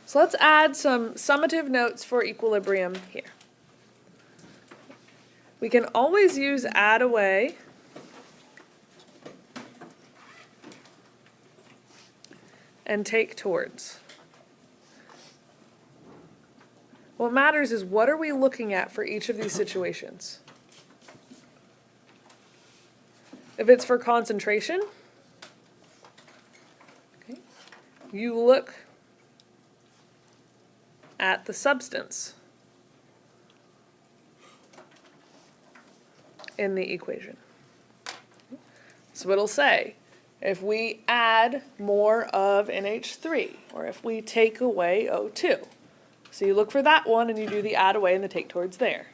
So let's add some summative notes for equilibrium here. We can always use add away and take towards. What matters is what are we looking at for each of these situations. If it's for concentration, okay, you look at the substance in the equation. So it'll say, if we add more of NH3, or if we take away O2. So you look for that one and you do the add away and the take towards there.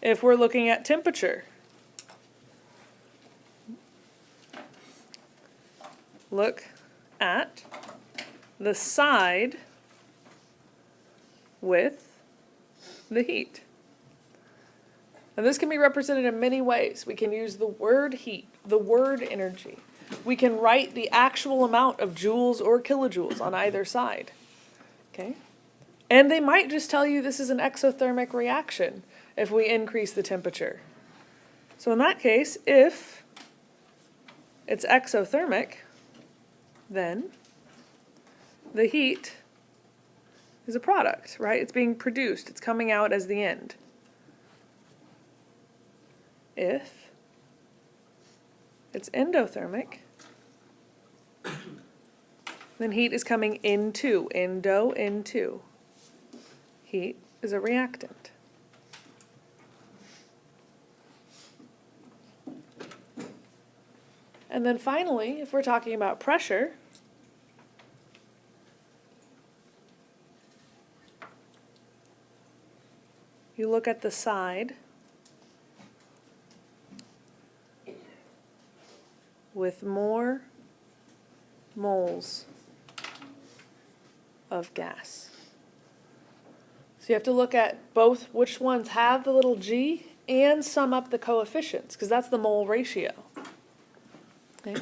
If we're looking at temperature, look at the side with the heat. And this can be represented in many ways. We can use the word heat, the word energy. We can write the actual amount of joules or kilojoules on either side. Okay? And they might just tell you this is an exothermic reaction if we increase the temperature. So in that case, if it's exothermic, then the heat is a product, right? It's being produced. It's coming out as the end. If it's endothermic, then heat is coming into, into. Heat is a reactant. And then finally, if we're talking about pressure, you look at the side with more moles of gas. So you have to look at both which ones have the little g and sum up the coefficients, because that's the mole ratio. Okay?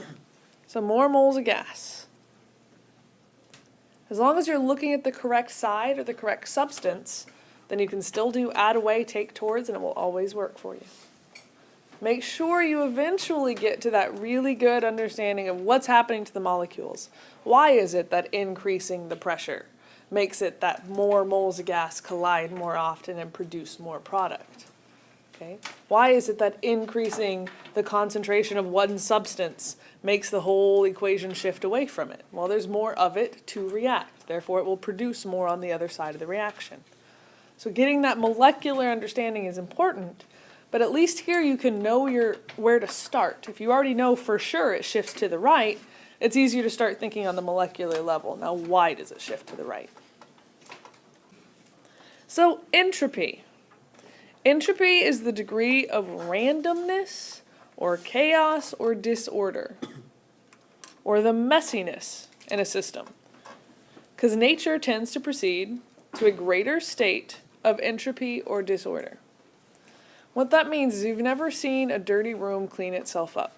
So more moles of gas. As long as you're looking at the correct side or the correct substance, then you can still do add away, take towards, and it will always work for you. Make sure you eventually get to that really good understanding of what's happening to the molecules. Why is it that increasing the pressure makes it that more moles of gas collide more often and produce more product? Okay? Why is it that increasing the concentration of one substance makes the whole equation shift away from it? Well, there's more of it to react. Therefore, it will produce more on the other side of the reaction. So getting that molecular understanding is important, but at least here you can know where to start. If you already know for sure it shifts to the right, it's easier to start thinking on the molecular level. Now, why does it shift to the right? So entropy. Entropy is the degree of randomness or chaos or disorder, or the messiness in a system. Because nature tends to proceed to a greater state of entropy or disorder. What that means is you've never seen a dirty room clean itself up.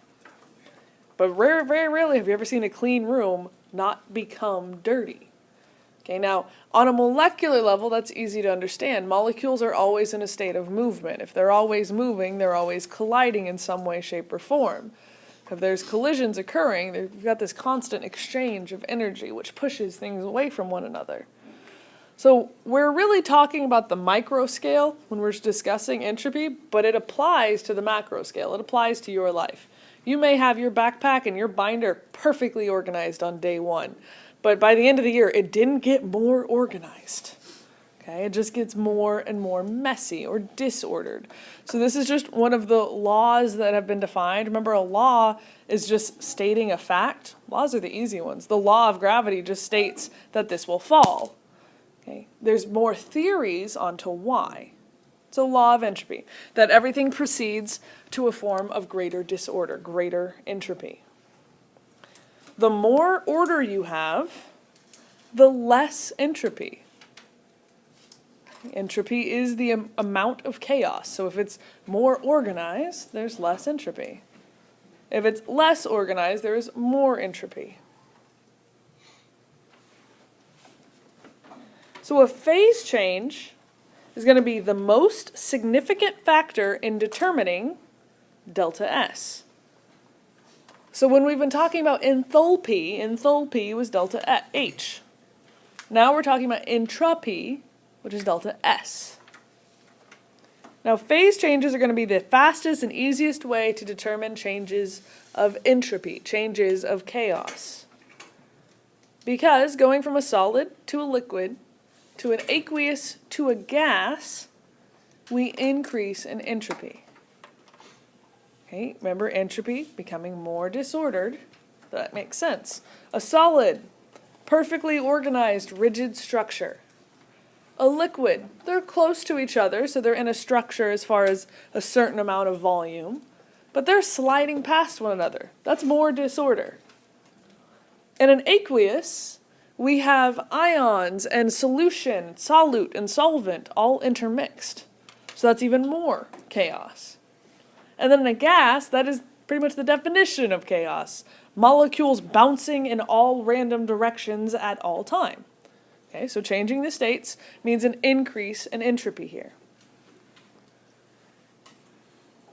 But very rarely have you ever seen a clean room not become dirty. Okay, now, on a molecular level, that's easy to understand. Molecules are always in a state of movement. If they're always moving, they're always colliding in some way, shape, or form. If there's collisions occurring, you've got this constant exchange of energy, which pushes things away from one another. So we're really talking about the micro scale when we're discussing entropy, but it applies to the macro scale. It applies to your life. You may have your backpack and your binder perfectly organized on day one, but by the end of the year, it didn't get more organized. Okay, it just gets more and more messy or disordered. So this is just one of the laws that have been defined. Remember, a law is just stating a fact. Laws are the easy ones. The law of gravity just states that this will fall. Okay, there's more theories onto why. It's a law of entropy, that everything proceeds to a form of greater disorder, greater entropy. The more order you have, the less entropy. Entropy is the amount of chaos. So if it's more organized, there's less entropy. If it's less organized, there is more entropy. So a phase change is going to be the most significant factor in determining delta S. So when we've been talking about enthalpy was delta H. Now we're talking about entropy, which is delta S. Now phase changes are going to be the fastest and easiest way to determine changes of entropy, changes of chaos. Because going from a solid to a liquid to an aqueous to a gas, we increase in entropy. Okay, remember entropy becoming more disordered. That makes sense. A solid, perfectly organized, rigid structure. A liquid, they're close to each other, so they're in a structure as far as a certain amount of volume, but they're sliding past one another. That's more disorder. In an aqueous, we have ions and solution, solute and solvent all intermixed. So that's even more chaos. And then in a gas, that is pretty much the definition of chaos. Molecules bouncing in all random directions at all time. Okay, so changing the states means an increase in entropy here.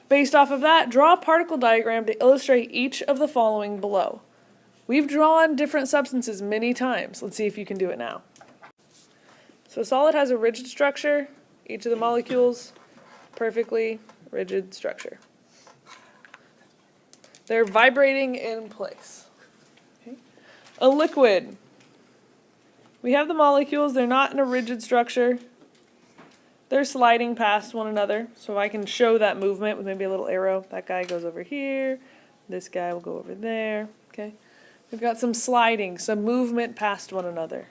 Based off of that, draw a particle diagram to illustrate each of the following below. We've drawn different substances many times. Let's see if you can do it now. So a solid has a rigid structure. Each of the molecules, perfectly rigid structure. They're vibrating in place. Okay. A liquid. We have the molecules. They're not in a rigid structure. They're sliding past one another. So I can show that movement with maybe a little arrow. That guy goes over here. This guy will go over there. Okay. We've got some sliding, some movement past one another.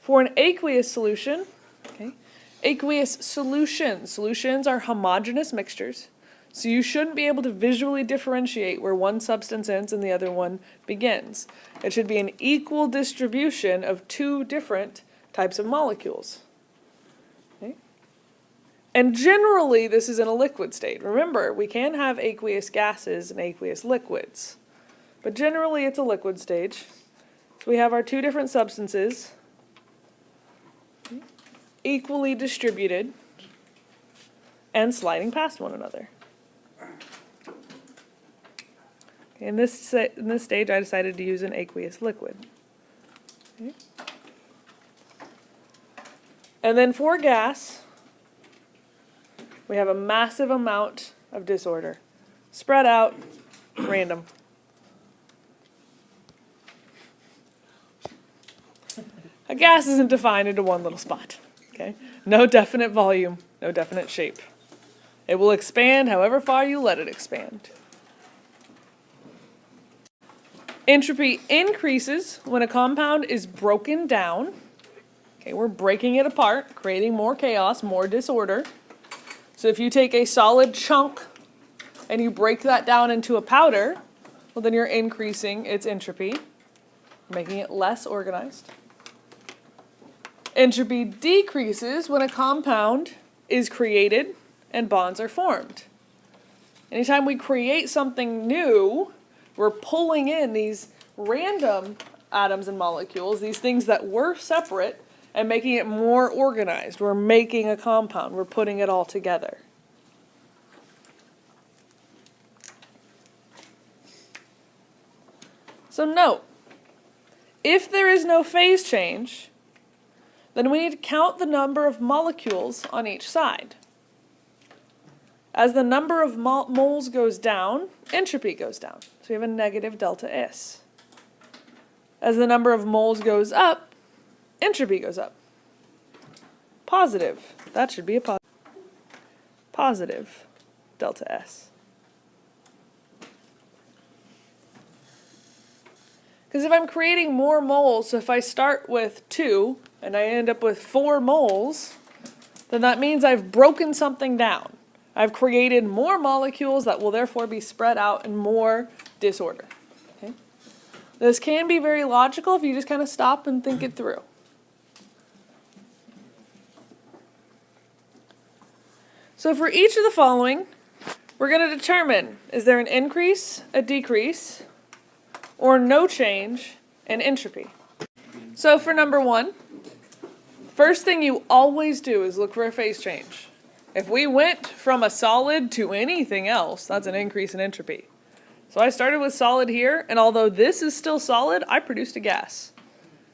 For an aqueous solution, okay, aqueous solutions are homogeneous mixtures. So you shouldn't be able to visually differentiate where one substance ends and the other one begins. It should be an equal distribution of two different types of molecules. Okay? And generally, this is in a liquid state. Remember, we can have aqueous gases and aqueous liquids. But generally, it's a liquid stage. So we have our two different substances equally distributed and sliding past one another. In this stage, I decided to use an aqueous liquid. Okay. And then for gas, we have a massive amount of disorder. Spread out, random. A gas isn't defined into one little spot. Okay? No definite volume, no definite shape. It will expand however far you let it expand. Entropy increases when a compound is broken down. Okay, we're breaking it apart, creating more chaos, more disorder. So if you take a solid chunk and you break that down into a powder, well, then you're increasing its entropy, making it less organized. Entropy decreases when a compound is created and bonds are formed. Anytime we create something new, we're pulling in these random atoms and molecules, these things that were separate, and making it more organized. We're making a compound. We're putting it all together. So note, if there is no phase change, then we need to count the number of molecules on each side. As the number of moles goes down, entropy goes down. So we have a negative delta S. As the number of moles goes up, entropy goes up. Positive. That should be a positive delta S. Because if I'm creating more moles, so if I start with 2 and I end up with 4 moles, then that means I've broken something down. I've created more molecules that will therefore be spread out in more disorder. Okay? This can be very logical if you just kind of stop and think it through. So for each of the following, we're going to determine, is there an increase, a decrease, or no change in entropy? So for number 1, first thing you always do is look for a phase change. If we went from a solid to anything else, that's an increase in entropy. So I started with solid here, and although this is still solid, I produced a gas.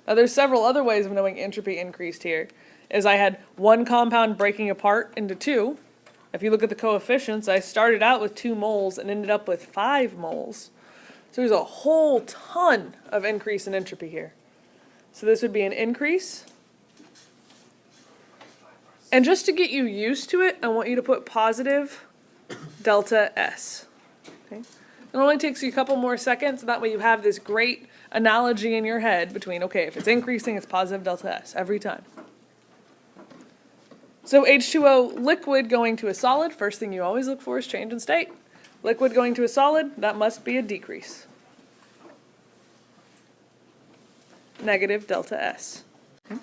Now there's several other ways of knowing entropy increased here, is I had one compound breaking apart into 2. If you look at the coefficients, I started out with 2 moles and ended up with 5 moles. So there's a whole ton of increase in entropy here. So this would be an increase. And just to get you used to it, I want you to put positive delta S. Okay? It only takes you a couple more seconds, and that way you have this great analogy in your head between, okay, if it's increasing, it's positive delta S every time. So H2O liquid going to a solid, first thing you always look for is change in state. Liquid going to a solid, that must be a decrease. Negative delta S. Okay.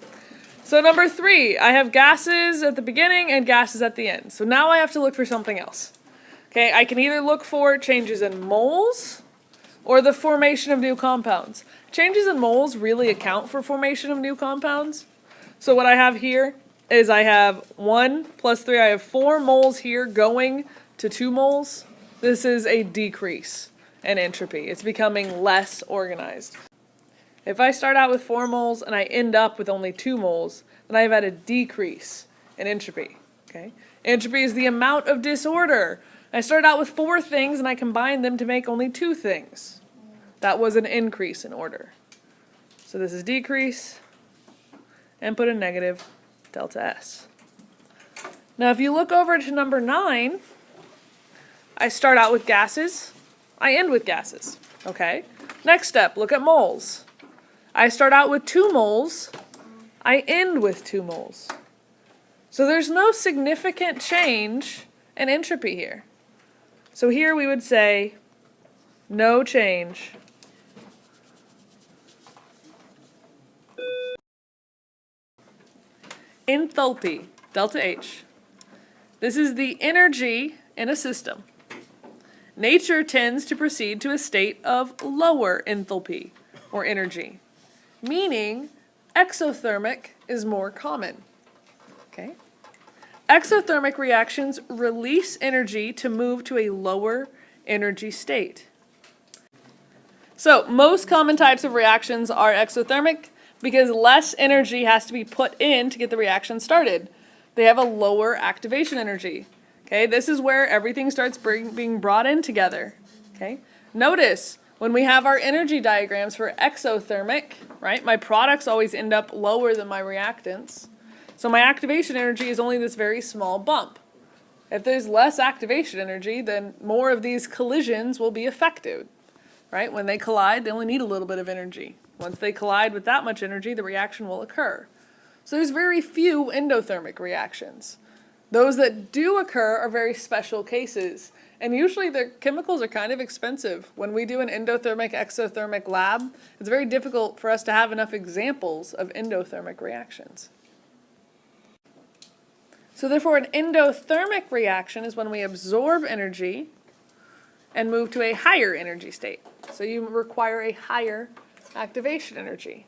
So number 3, I have gases at the beginning and gases at the end. So now I have to look for something else. Okay, I can either look for changes in moles or the formation of new compounds. Changes in moles really account for formation of new compounds. So what I have here is I have 1 plus 3, I have 4 moles here going to 2 moles. This is a decrease in entropy. It's becoming less organized. If I start out with 4 moles and I end up with only 2 moles, then I've had a decrease in entropy. Okay? Entropy is the amount of disorder. I started out with 4 things and I combined them to make only 2 things. That was an increase in order. So this is decrease, and put a negative delta S. Now if you look over to number 9, I start out with gases, I end with gases. Okay? Next step, look at moles. I start out with 2 moles, I end with 2 moles. So there's no significant change in entropy here. So here we would say no change enthalpy, delta H. This is the energy in a system. Nature tends to proceed to a state of lower enthalpy or energy, meaning exothermic is more common. Okay? Exothermic reactions release energy to move to a lower energy state. So most common types of reactions are exothermic because less energy has to be put in to get the reaction started. They have a lower activation energy. Okay, this is where everything starts being brought in together. Okay, notice when we have our energy diagrams for exothermic, right, my products always end up lower than my reactants. So my activation energy is only this very small bump. If there's less activation energy, then more of these collisions will be effective, right? When they collide, they only need a little bit of energy. Once they collide with that much energy, the reaction will occur. So there's very few endothermic reactions. Those that do occur are very special cases. And usually the chemicals are kind of expensive. When we do an endothermic, exothermic lab, it's very difficult for us to have enough examples of endothermic reactions. So therefore, an endothermic reaction is when we absorb energy and move to a higher energy state. So you require a higher activation energy.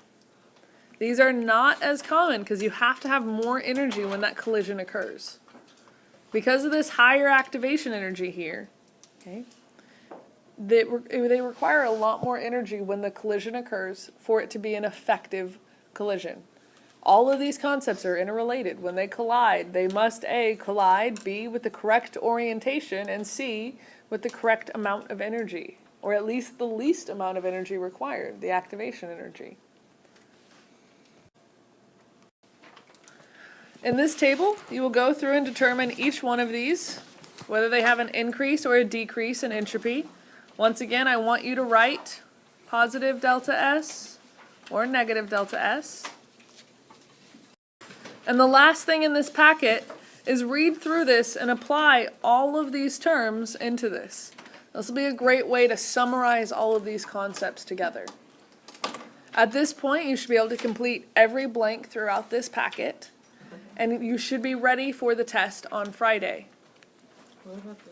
These are not as common because you have to have more energy when that collision occurs. Because of this higher activation energy here, okay, they require a lot more energy when the collision occurs for it to be an effective collision. All of these concepts are interrelated. When they collide, they must A, collide, B, with the correct orientation, and C, with the correct amount of energy, or at least the least amount of energy required, the activation energy. In this table, you will go through and determine each one of these, whether they have an increase or a decrease in entropy. Once again, I want you to write positive delta S or negative delta S. And the last thing in this packet is read through this and apply all of these terms into this. This will be a great way to summarize all of these concepts together. At this point, you should be able to complete every blank throughout this packet, and you should be ready for the test on Friday. What about the